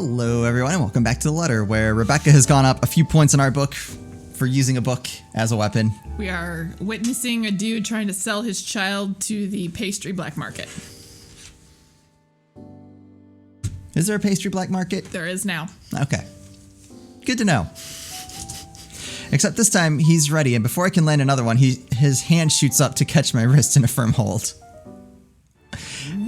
Hello everyone and welcome back to The Letter, where Rebecca has gone up a few points in our book for using a book as a weapon. We are witnessing a dude trying to sell his child to the pastry black market. Is there a pastry black market? There is now. Okay. Good to know. Except this time he's ready, and before I can land another one, his hand shoots up to catch my wrist in a firm hold.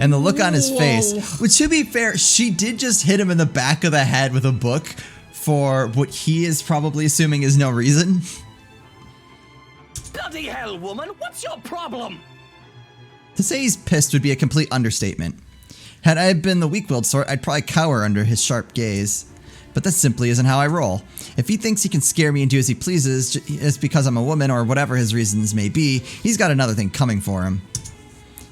And the look on his face, which to be fair, she did just hit him in the back of the head with a book for what he is probably assuming is no reason. Bloody hell, woman, what's your problem? To say he's pissed would be a complete understatement. Had I been the weak-willed sort, I'd probably cower under his sharp gaze. But that simply isn't how I roll. If he thinks he can scare me and do as he pleases just because I'm a woman or whatever his reasons may be, he's got another thing coming for him.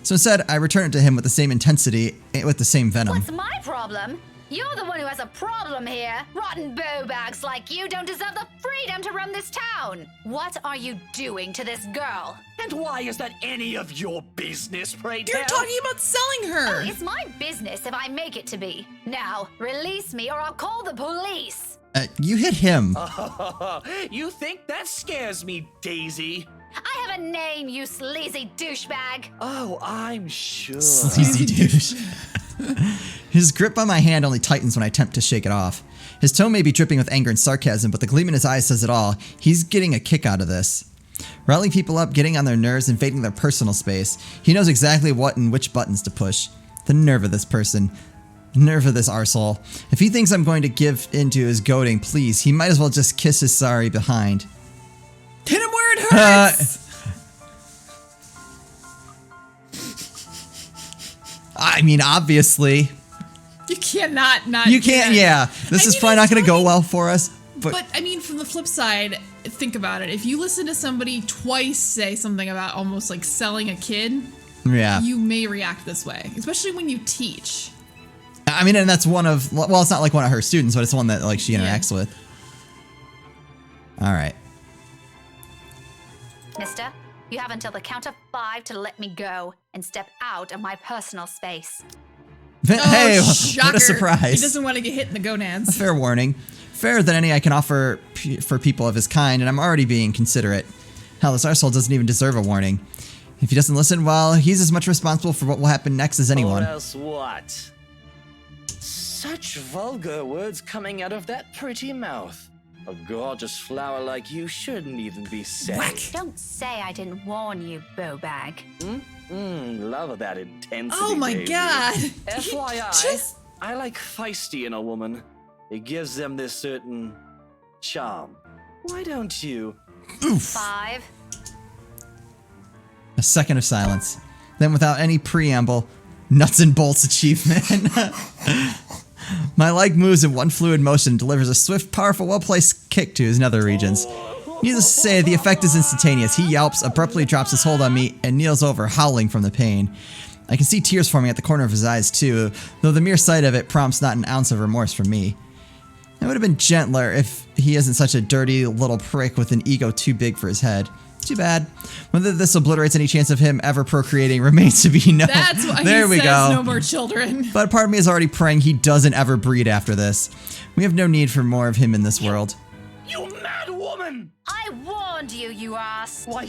So instead, I return it to him with the same intensity, with the same venom. What's my problem? You're the one who has a problem here. Rotten bowbags like you don't deserve the freedom to run this town. What are you doing to this girl? And why is that any of your business, pray You're tell? talking about selling her. Oh, it's my business if I make it to be. Now, release me or I'll call the police. You hit him. You think that scares me, Daisy? I have a name, you sleazy douchebag. Oh, I'm sure. Sleazy douche. His grip on my hand only tightens when I attempt to shake it off. His tone may be dripping with anger and sarcasm, but the gleam in his eyes says it all. He's getting a kick out of this. Riling people up, getting on their nerves, invading their personal space. He knows exactly what and which buttons to push. The nerve of this person. Nerve of this arsehole. If he thinks I'm going to give into his goading, please, he might as well just kiss his sorry behind. Hit him where it hurts. I mean, obviously. You cannot not. You can't, yeah. This is probably not going to go well for us. But I mean, from the flip side, think about it. If you listen to somebody twice say something about almost like selling a kid, yeah, you may react this way, especially when you teach. I mean, and that's one of, well, it's not like one of her students, but it's one that like she interacts with. All right. Mister, you have until the count of 5 to let me go and step out of my personal space. Hey, shocker. what a surprise. He doesn't want to get hit in the gonads. A fair warning. Fairer than any I can offer for people of his kind, and I'm already being considerate. Hell, this arsehole doesn't even deserve a warning. If he doesn't listen, well, he's as much responsible for what will happen next as anyone. Or else what? Such vulgar words coming out of that pretty mouth. A gorgeous flower like you shouldn't even be saying. Don't say I didn't warn you, bowbag. Love that intensity. Oh my baby. God. FYI, I like feisty in a woman. It gives them this certain charm. Why don't you? Oof. 5. A second of silence. Then without any preamble, nuts and bolts achievement. My leg moves in one fluid motion and delivers a swift, powerful, well-placed kick to his nether regions. Needless to say, the effect is instantaneous. He yelps, abruptly drops his hold on me, and kneels over, howling from the pain. I can see tears forming at the corner of his eyes, too, though the mere sight of it prompts not an ounce of remorse from me. It would have been gentler if he isn't such a dirty little prick with an ego too big for his head. Too bad. Whether this obliterates any chance of him ever procreating remains to be known. That's why there he we says go. No more children. But part of me is already praying he doesn't ever breed after this. We have no need for more of him in this world. You mad woman! I warned you, you ass. Why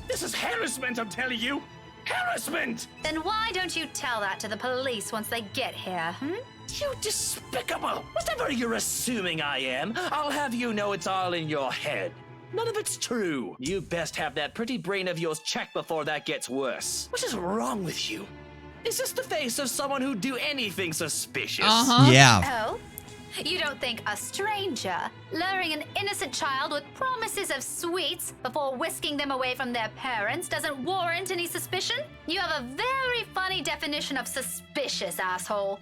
this is harassment, I'm telling you! Harassment! Then why don't you tell that to the police once they get here, You despicable! Whatever you're assuming I am, I'll have you know it's all in your head. None of it's true. You best have that pretty brain of yours checked before that gets worse. What is wrong with you? Is this the face of someone who'd do anything suspicious? Yeah. Oh? You don't think a stranger luring an innocent child with promises of sweets before whisking them away from their parents doesn't warrant any suspicion? You have a very funny definition of suspicious, asshole.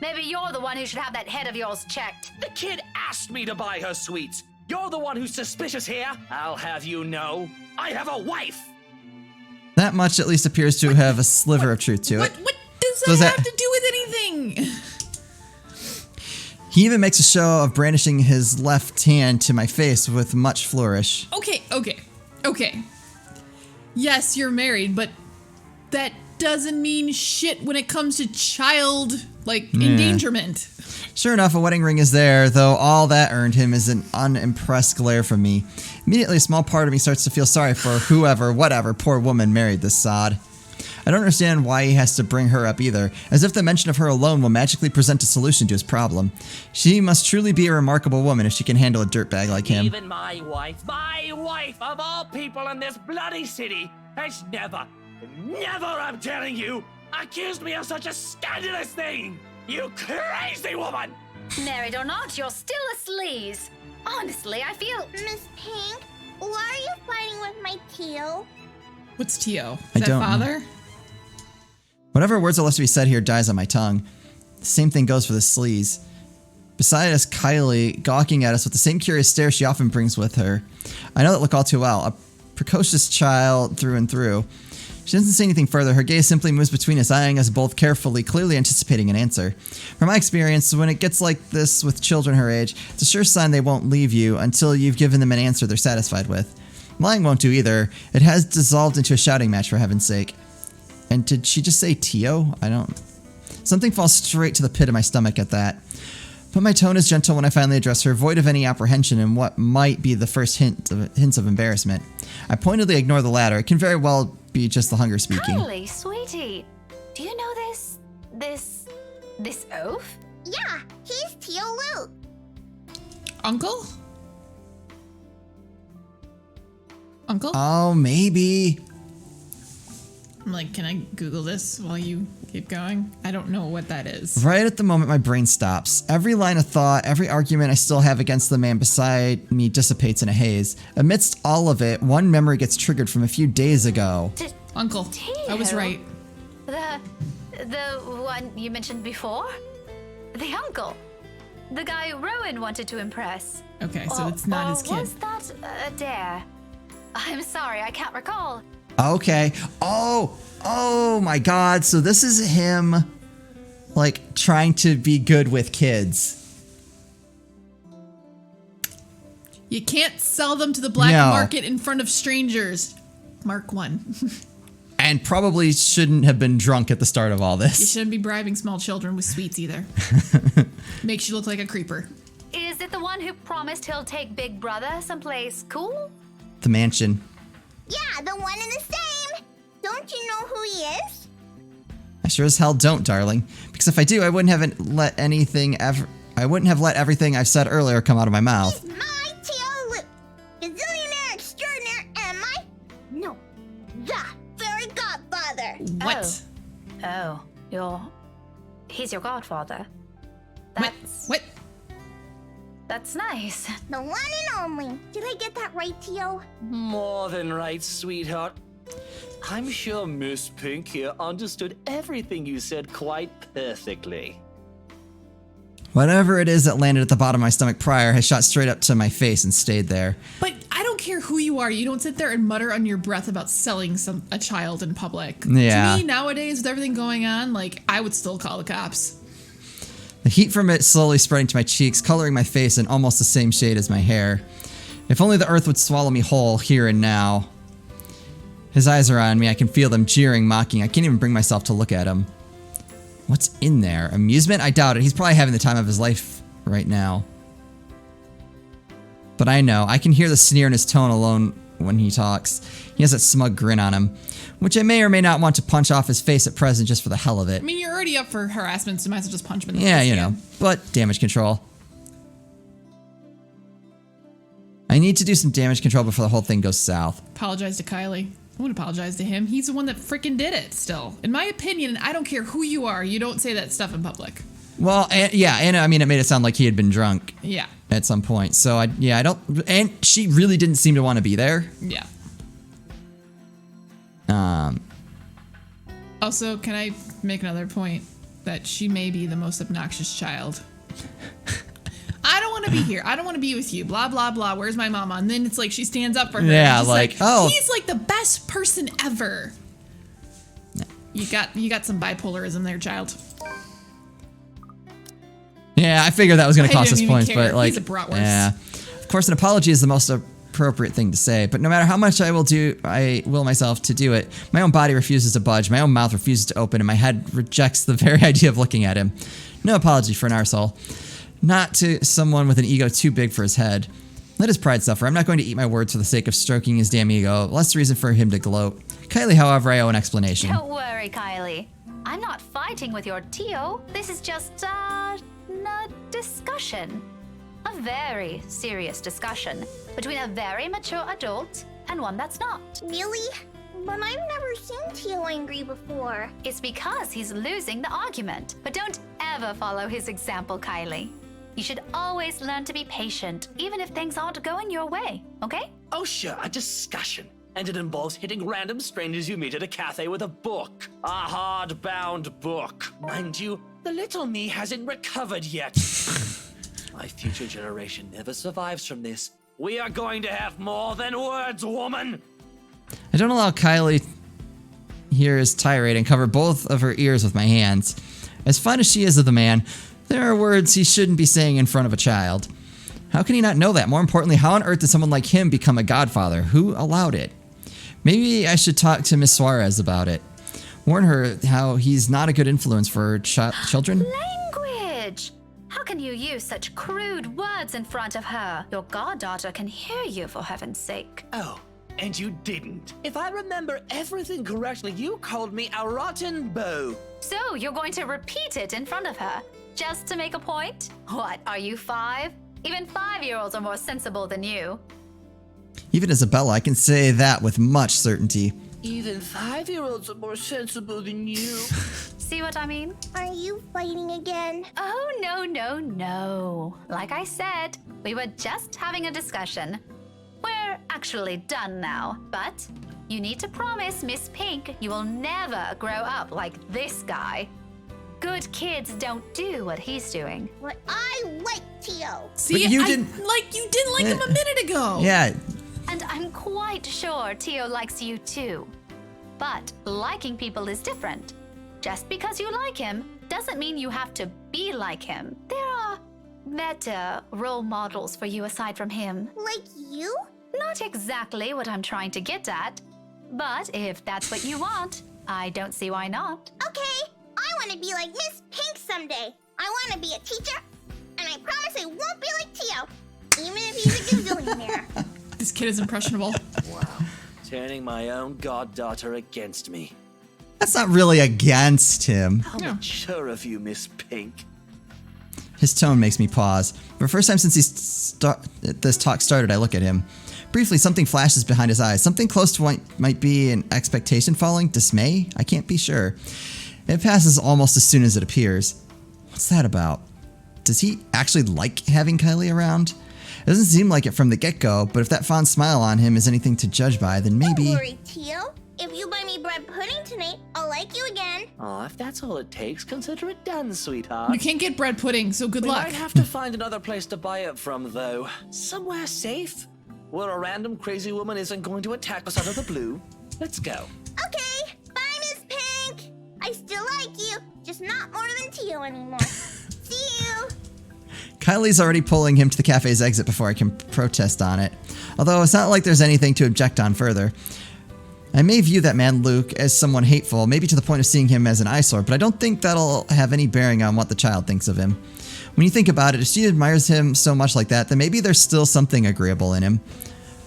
Maybe you're the one who should have that head of yours checked. The kid asked me to buy her sweets. You're the one who's suspicious here. I'll have you know, I have a wife. That much at least appears to have a sliver of truth to it. What does that have to do with anything? He even makes a show of brandishing his left hand to my face with much flourish. Okay. Yes, you're married, but that doesn't mean shit when it comes to child, endangerment. Sure enough, a wedding ring is there, though all that earned him is an unimpressed glare from me. Immediately, a small part of me starts to feel sorry for whatever poor woman married this sod. I don't understand why he has to bring her up either, as if the mention of her alone will magically present a solution to his problem. She must truly be a remarkable woman if she can handle a dirtbag like him. Even my wife of all people in this bloody city, has never, I'm telling you, accused me of such a scandalous thing! You crazy woman! Married or not, you're still a sleaze. Honestly, I feel... Miss Pink, why are you fighting with my Tio? What's Tio? I Is that don't know. father? Whatever words are left to be said here dies on my tongue. The same thing goes for the sleaze. Beside us, Kylie, gawking at us with the same curious stare she often brings with her. I know that look all too well. A precocious child through and through. She doesn't say anything further. Her gaze simply moves between us, eyeing us both carefully, clearly anticipating an answer. From my experience, when it gets like this with children her age, it's a sure sign they won't leave you until you've given them an answer they're satisfied with. Lying won't do either. It has dissolved into a shouting match, for heaven's sake. And did she just say Tio? I don't... Something falls straight to the pit of my stomach at that. But my tone is gentle when I finally address her, void of any apprehension and what might be the first hints of embarrassment. I pointedly ignore the latter. It can very well be just the hunger speaking. Kylie, sweetie, do you know this oaf? Yeah, he's Tio Luke. Uncle? Uncle? Oh, maybe. I'm like, can I Google this while you keep going? I don't know what that is. Right at the moment, my brain stops. Every line of thought, every argument I still have against the man beside me dissipates in a haze. Amidst all of it, one memory gets triggered from a few days ago. Uncle. I was right. The one you mentioned before? The uncle. The guy Rowan wanted to impress. Okay, so it's not his kid. Was that a dare? I'm sorry, I can't recall. Okay. Oh my God. So this is him, like, trying to be good with kids. You can't sell them to the black market in front of strangers. Mark 1. And probably shouldn't have been drunk at the start of all You this. shouldn't be bribing small children with sweets either. Makes you look like a creeper. Is it the one who promised he'll take Big Brother someplace cool? The mansion. Yeah, the one and the same. Don't you know who he is? I sure as hell don't, darling. Because if I do, I wouldn't have let everything I've said earlier come out of my mouth. He's my Tio Luke. Gazillionaire, extraordinaire, am I? No, the fairy godfather. What? He's your godfather. What? That's nice. The one and only. Did I get that right, Tio? More than right, sweetheart. I'm sure Miss Pink here understood everything you said quite perfectly. Whatever it is that landed at the bottom of my stomach prior has shot straight up to my face and stayed there. But I don't care who you are. You don't sit there and mutter under your breath about selling a child in public. Yeah. To me, nowadays, with everything going on, I would still call the cops. The heat from it slowly spreading to my cheeks, coloring my face in almost the same shade as my hair. If only the earth would swallow me whole here and now. His eyes are on me. I can feel them jeering, mocking. I can't even bring myself to look at him. What's in there? Amusement? I doubt it. He's probably having the time of his life right now. But I know. I can hear the sneer in his tone alone when he talks. He has that smug grin on him, which I may or may not want to punch off his face at present just for the hell of it. I mean, you're already up for harassment, so you might as well just punch him in the Yeah, face you know. again. But damage control. I need to do some damage control before the whole thing goes south. Apologize to Kylie. I wouldn't apologize to him. He's the one that freaking did it still. In my opinion, I don't care who you are, you don't say that stuff in public. Well, and I mean, it made it sound like he had been drunk Yeah. at some point. So, I don't... And she really didn't seem to want to be there. Yeah. Also, can I make another point that she may be the most obnoxious child? I don't want to be here. I don't want to be with you. Blah, blah, blah. Where's my mama? And then it's like she stands up for her. Yeah, She's like, oh. He's like the best person ever. You got some bipolarism there, child. Yeah, I figured that was going to I cost us didn't even points, care. but like... He's a bratwurst. Yeah. Of course, an apology is the most appropriate thing to say, but no matter how much I will myself to do it, my own body refuses to budge, my own mouth refuses to open, and my head rejects the very idea of looking at him. No apology for an arsehole. Not to someone with an ego too big for his head. Let his pride suffer. I'm not going to eat my words for the sake of stroking his damn ego. Less reason for him to gloat. Kylie, however, I owe an explanation. Don't worry, Kylie. I'm not fighting with your Tio. This is just, a discussion. A very serious discussion between a very mature adult and one that's not. Really? But I've never seen Tio angry before. It's because he's losing the argument. But don't ever follow his example, Kylie. You should always learn to be patient, even if things aren't going your way, okay? Oh sure, a discussion. And it involves hitting random strangers you meet at a cafe with a book. A hard-bound book. Mind you, the little me hasn't recovered yet. My future generation never survives from this. We are going to have more than words, woman! I don't allow Kylie hear his tirade and cover both of her ears with my hands. As fond as she is of the man, there are words he shouldn't be saying in front of a child. How can he not know that? More importantly, how on earth did someone like him become a godfather? Who allowed it? Maybe I should talk to Miss Suarez about it. Warn her how he's not a good influence for children. Language! How can you use such crude words in front of her? Your goddaughter can hear you, for heaven's sake. Oh, and you didn't. If I remember everything correctly, you called me a rotten beau. So you're going to repeat it in front of her, just to make a point? What, are you 5? Even 5-year-olds are more sensible than you. Even Isabella, I can say that with much certainty. Even 5-year-olds are more sensible than you. See what I mean? Are you fighting again? Oh, no. Like I said, we were just having a discussion. We're actually done now, but you need to promise Miss Pink you will never grow up like this guy. Good kids don't do what he's doing. But I like Tio. See, But you you didn't- didn't like him a minute ago. Yeah, And I'm quite sure Tio likes you too. But liking people is different. Just because you like him doesn't mean you have to be like him. There are better role models for you aside from him. Like you? Not exactly what I'm trying to get at. But if that's what you want, I don't see why not. Okay, I want to be like Miss Pink someday. I want to be a teacher, and I promise I won't be like Tio, even if he's a gazillionaire. This kid is impressionable. Wow. Turning my own goddaughter against me. that's not really against him. How Yeah. mature of you, Miss Pink. His tone makes me pause. For the first time since this talk started, I look at him. Briefly, something flashes behind his eyes. Something close to what might be an expectation falling, dismay? I can't be sure. It passes almost as soon as it appears. What's that about? Does he actually like having Kylie around? It doesn't seem like it from the get-go, but if that fond smile on him is anything to judge by, then maybe... Don't worry, Tio. If you buy me bread pudding tonight, I'll like you again. Aw, if that's all it takes, consider it done, sweetheart. You can't get bread pudding, so good We luck. might have to find another place to buy it from, though. Somewhere safe, where a random crazy woman isn't going to attack us out of the blue. Let's go. Okay, bye, Miss Pink. I still like you, just not more than Tio anymore. See you. Kylie's already pulling him to the cafe's exit before I can protest on it. Although it's not like there's anything to object on further. I may view that man Luke as someone hateful, maybe to the point of seeing him as an eyesore, but I don't think that'll have any bearing on what the child thinks of him. When you think about it, if she admires him so much like that, then maybe there's still something agreeable in him.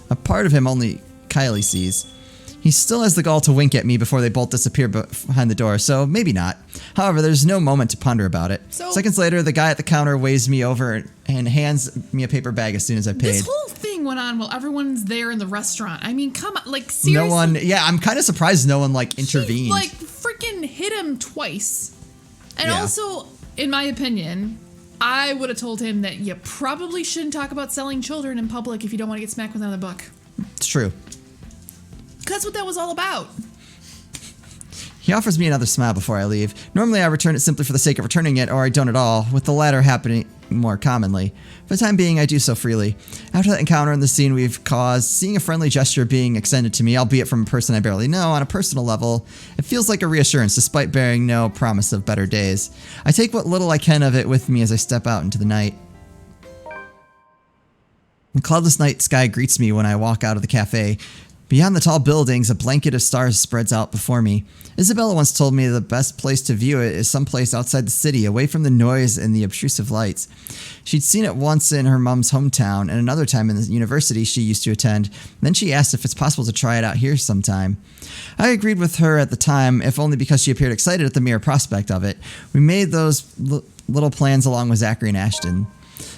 A part of him only Kylie sees. He still has the gall to wink at me before they both disappear behind the door, so maybe not. However, there's no moment to ponder about it. So- Seconds later, the guy at the counter waves me over and hands me a paper bag as soon as I paid. This whole thing went on while everyone's there in the restaurant. I mean, come on, like seriously. No one, yeah, I'm kind of surprised no one like She, intervened. like freaking hit him twice. And Yeah. also, in my opinion, I would have told him that you probably shouldn't talk about selling children in public if you don't want to get smacked with another book. It's true. That's what that was all about. He offers me another smile before I leave. Normally I return it simply for the sake of returning it, or I don't at all, with the latter happening more commonly. For the time being, I do so freely. After that encounter and the scene we've caused, seeing a friendly gesture being extended to me, albeit from a person I barely know, on a personal level, it feels like a reassurance despite bearing no promise of better days. I take what little I can of it with me as I step out into the night. The cloudless night sky greets me when I walk out of the cafe. Beyond the tall buildings, a blanket of stars spreads out before me. Isabella once told me the best place to view it is someplace outside the city, away from the noise and the obtrusive lights. She'd seen it once in her mom's hometown and another time in the university she used to attend. Then she asked if it's possible to try it out here sometime. I agreed with her at the time, if only because she appeared excited at the mere prospect of it. We made those little plans along with Zachary and Ashton.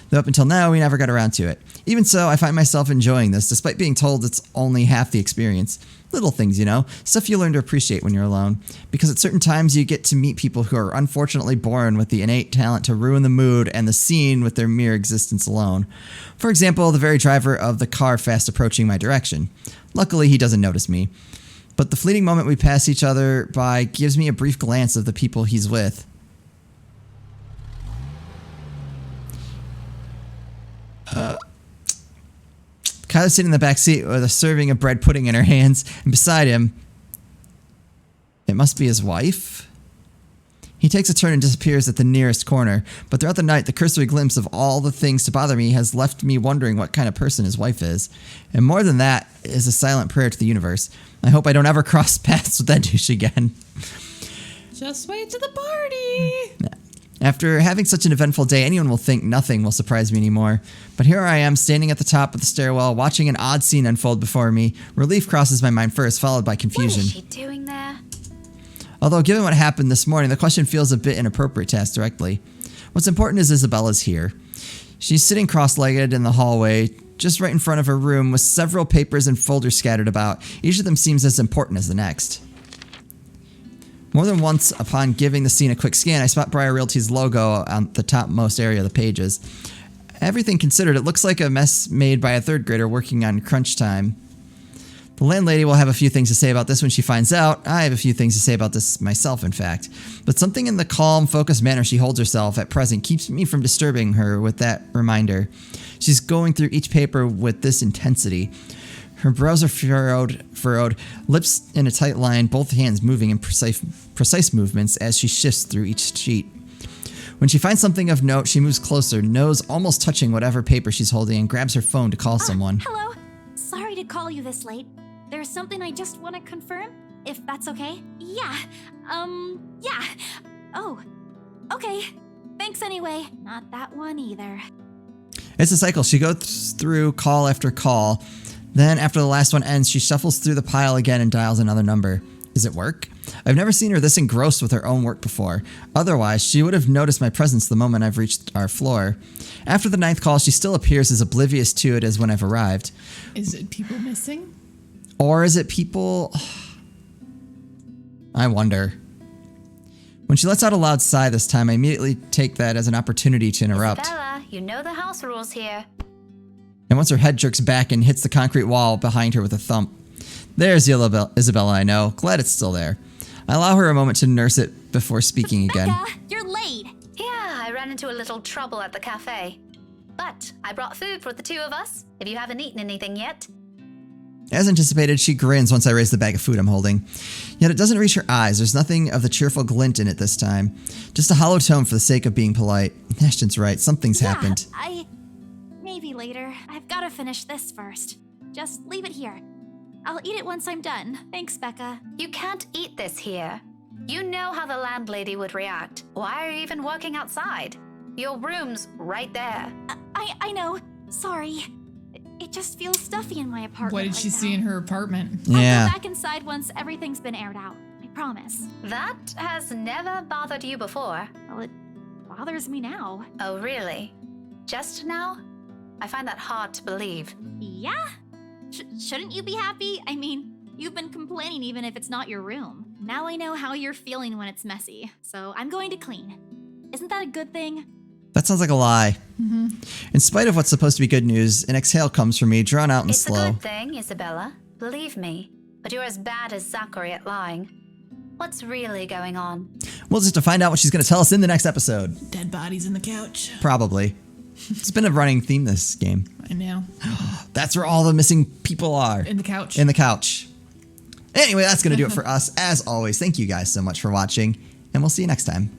Though up until now, we never got around to it. Even so, I find myself enjoying this, despite being told it's only half the experience. Little things, you know, stuff you learn to appreciate when you're alone. Because at certain times, you get to meet people who are unfortunately born with the innate talent to ruin the mood and the scene with their mere existence alone. For example, the very driver of the car fast approaching my direction. Luckily, he doesn't notice me. But the fleeting moment we pass each other by gives me a brief glance of the people he's with. Kyla's sitting in the back seat with a serving of bread pudding in her hands, and beside him, it must be his wife? He takes a turn and disappears at the nearest corner, but throughout the night, the cursory glimpse of all the things to bother me has left me wondering what kind of person his wife is. And more than that is a silent prayer to the universe. I hope I don't ever cross paths with that douche again. Just wait to the party. After having such an eventful day, anyone will think nothing will surprise me anymore. But here I am, standing at the top of the stairwell, watching an odd scene unfold before me. Relief crosses my mind first, followed by confusion. What is she doing there? Although, given what happened this morning, the question feels a bit inappropriate to ask directly. What's important is Isabella's here. She's sitting cross-legged in the hallway, just right in front of her room, with several papers and folders scattered about. Each of them seems as important as the next. More than once, upon giving the scene a quick scan, I spot Briar Realty's logo on the topmost area of the pages. Everything considered, it looks like a mess made by a third grader working on crunch time. The landlady will have a few things to say about this when she finds out. I have a few things to say about this myself, in fact. But something in the calm, focused manner she holds herself at present keeps me from disturbing her with that reminder. She's going through each paper with this intensity. Her brows are furrowed, lips in a tight line, both hands moving in precise movements as she shifts through each sheet. When she finds something of note, she moves closer, nose almost touching whatever paper she's holding, and grabs her phone to call someone. Hello. Sorry to call you this late. There's something I just want to confirm, if that's okay. Yeah. Yeah. Oh. Okay. Thanks anyway. Not that one either. It's a cycle. She goes through call after call. Then, after the last one ends, she shuffles through the pile again and dials another number. Is it work? I've never seen her this engrossed with her own work before. Otherwise, she would have noticed my presence the moment I've reached our floor. After the 9th call, she still appears as oblivious to it as when I've arrived. Is it people missing? Or is it people... I wonder. When she lets out a loud sigh this time, I immediately take that as an opportunity to interrupt. Isabella, you know the house rules here. And once her head jerks back and hits the concrete wall behind her with a thump. There's Isabella, I know. Glad it's still there. I allow her a moment to nurse it before speaking again. Becca, you're late. Yeah, I ran into a little trouble at the cafe. But I brought food for the two of us, if you haven't eaten anything yet. As anticipated, she grins once I raise the bag of food I'm holding. Yet it doesn't reach her eyes. There's nothing of the cheerful glint in it this time. Just a hollow tone for the sake of being polite. Ashton's right. Something's happened. Maybe later. I've got to finish this first. Just leave it here. I'll eat it once I'm done. Thanks, Becca. You can't eat this here. You know how the landlady would react. Why are you even working outside? Your room's right there. I know. Sorry. It just feels stuffy in my apartment. What did she see in her apartment? Yeah. I'll go back inside once everything's been aired out. I promise. That has never bothered you before. Well, it bothers me now. Oh, really? Just now? I find that hard to believe. Yeah? Shouldn't you be happy? I mean, you've been complaining even if it's not your room. Now I know how you're feeling when it's messy, so I'm going to clean. Isn't that a good thing? That sounds like a lie. In spite of what's supposed to be good news, an exhale comes from me, drawn out and It's slow. a good thing, Isabella. Believe me. But you're as bad as Zachary at lying. What's really going on? We'll just have to find out what she's going to tell us in the next episode. Dead bodies in the couch. Probably. It's been a running theme this game. I know. That's where all the missing people are. In the couch. In the couch. Anyway, that's going to do it for us. As always, thank you guys so much for watching, and we'll see you next time.